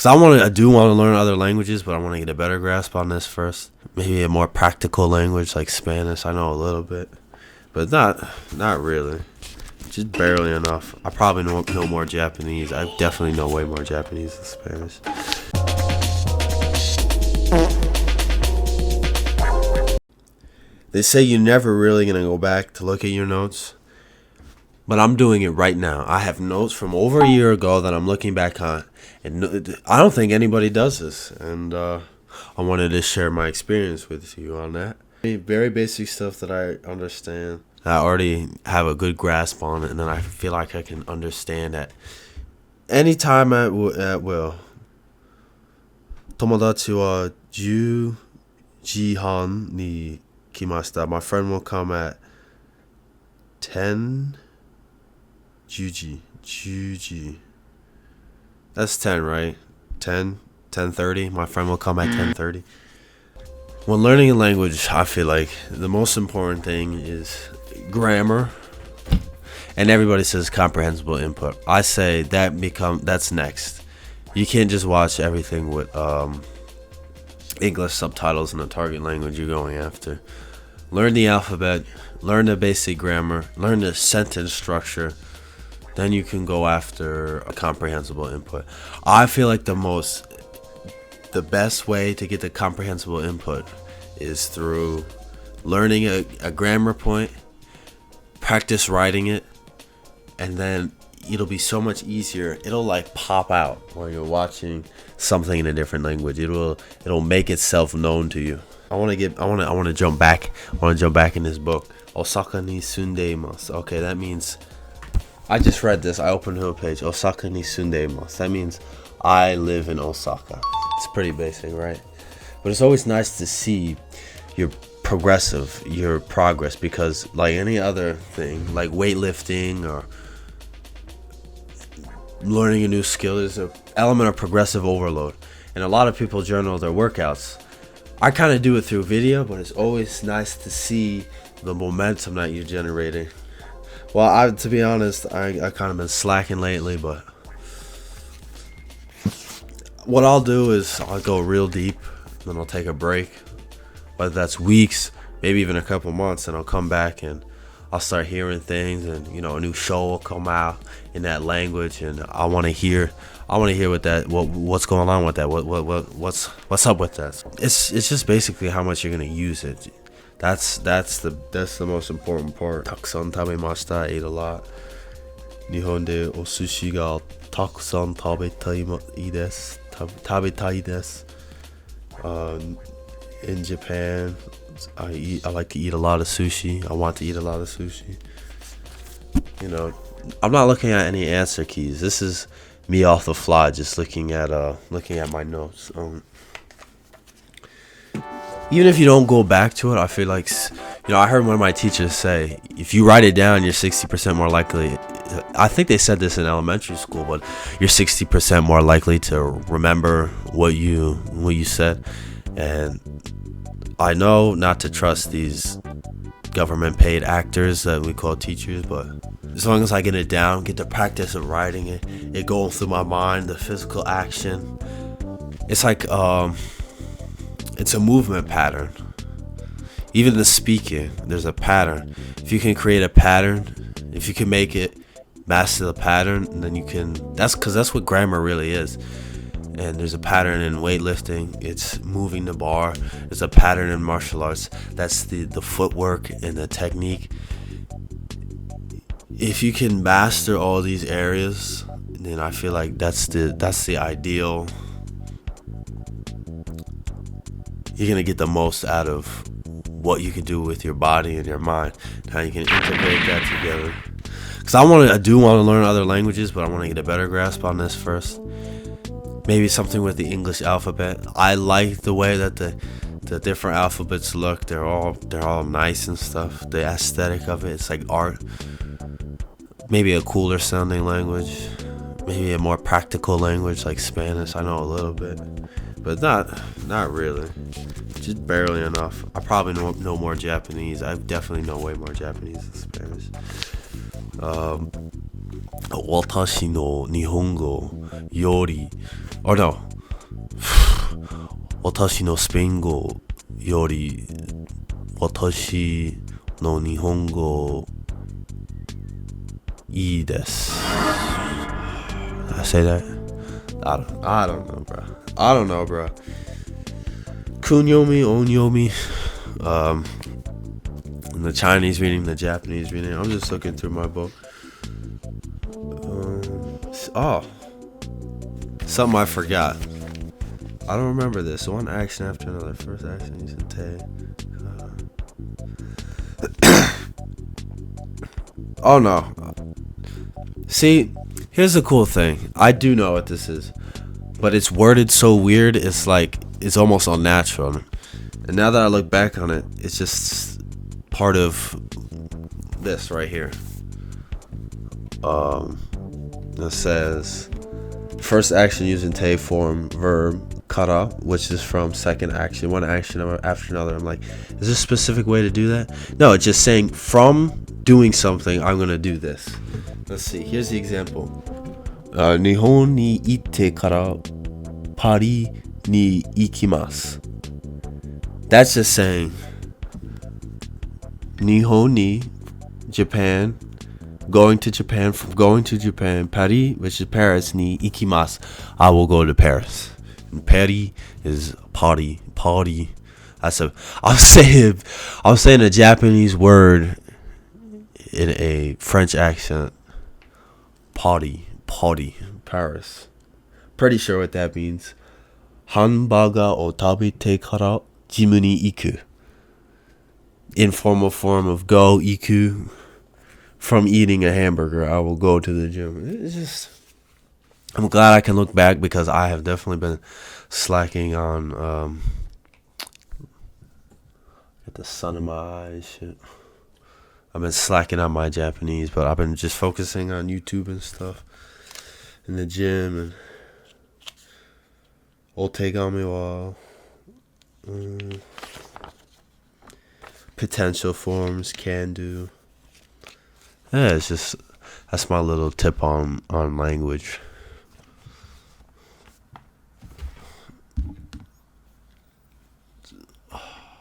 Because I do want to learn other languages, but I want to get a better grasp on this first. Maybe a more practical language like Spanish. I know a little bit, but not really. Just barely enough. I probably know more Japanese. I definitely know way more Japanese than Spanish. They say you're never really going to go back to look at your notes, but I'm doing it right now. I have notes from over a year ago that I'm looking back on, and I don't think anybody does this, and I wanted to share my experience with you on that. Very basic stuff that I understand. I already have a good grasp on it, and then I feel like I can understand at any time at will. 友達は10時半に来ました. My friend will come at 10 10. That's 10, right? 10:30. My friend will come at 10:30. When learning a language, I feel like the most important thing is grammar. And everybody says comprehensible input. I say that's next. You can't just watch everything with English subtitles in the target language you're going after. Learn the alphabet, learn the basic grammar, learn the sentence structure. Then you can go after a comprehensible input. I feel like the best way to get the comprehensible input is through learning a grammar point, practice writing it, and then it'll be so much easier. It'll like pop out while you're watching something in a different language. It'll make itself known to you. I want to jump back. I want to jump back in this book. Osaka ni sundeimasu. Okay, that means I just read this. I opened the page. Osaka ni sundeimasu. That means I live in Osaka. It's pretty basic, right? But it's always nice to see your progress, because like any other thing, like weightlifting or learning a new skill, is an element of progressive overload. And a lot of people journal their workouts. I kind of do it through video, but it's always nice to see the momentum that you're generating. Well, to be honest, I kind of been slacking lately, but what I'll do is I'll go real deep, then I'll take a break, whether that's weeks, maybe even a couple months, and I'll come back and I'll start hearing things, and a new show will come out in that language, and I want to hear what's going on with that, what's up with that. It's just basically how much you're gonna use it. That's the most important part. たくさん食べました. Ate a lot. 日本でお寿司がたくさん食べたいです. In Japan, I like to eat a lot of sushi. I want to eat a lot of sushi. I'm not looking at any answer keys. This is me off the fly, just looking at my notes. Even if you don't go back to it, I feel like, I heard one of my teachers say, if you write it down, you're 60% more likely. I think they said this in elementary school, but you're 60% more likely to remember what you said. And I know not to trust these government paid actors that we call teachers, but as long as I get it down, get the practice of writing it going through my mind, the physical action, it's like it's a movement pattern. Even the speaking, there's a pattern. If you can create a pattern, if you can master the pattern, then you can. That's what grammar really is. And there's a pattern in weightlifting. It's moving the bar. There's a pattern in martial arts. That's the footwork and the technique. If you can master all these areas, then I feel like that's the ideal. You're gonna get the most out of what you can do with your body and your mind, and how you can integrate that together. Because I do want to learn other languages, but I want to get a better grasp on this first. Maybe something with the English alphabet. I like the way that the different alphabets look. They're all nice and stuff. The aesthetic of it, it's like art. Maybe a cooler sounding language. Maybe a more practical language like Spanish. I know a little bit, but not really. Just barely enough. I probably know more Japanese. I definitely know way more Japanese than Spanish. 私の日本語より or no, Watashi no Spaingo yori watashi no Nihongo ii desu. Did I say that? I don't know, bro. I don't know, bro. Kunyomi, onyomi. The Chinese reading, the Japanese reading. I'm just looking through my book. Something I forgot. I don't remember this. One action after another. First action using te. Oh no. See, here's the cool thing. I do know what this is, but it's worded so weird. It's like it's almost unnatural. And now that I look back on it, it's just part of this right here. It says first action using te form verb kara, which is from second action, one action after another. I'm like, is there a specific way to do that? No, it's just saying from doing something, I'm gonna do this. Let's see. Here's the example. Nihon ni itte kara Paris ni ikimasu. That's just saying Nihon ni, Japan, going to Japan, from going to Japan, Paris, which is Paris, ni ikimasu, I will go to Paris. And Paris is party. I'm saying a Japanese word in a French accent. Party, Paris. Pretty sure what that means. Hanbaga o tabete kara jimu ni iku. Informal form of go, iku. From eating a hamburger, I will go to the gym. It's just, I'm glad I can look back because I have definitely been slacking on get the sun in my eyes, shit. I've been slacking on my Japanese, but I've been just focusing on YouTube and stuff in the gym and otegami wa potential forms, can do. Yeah, it's just, that's my little tip on language.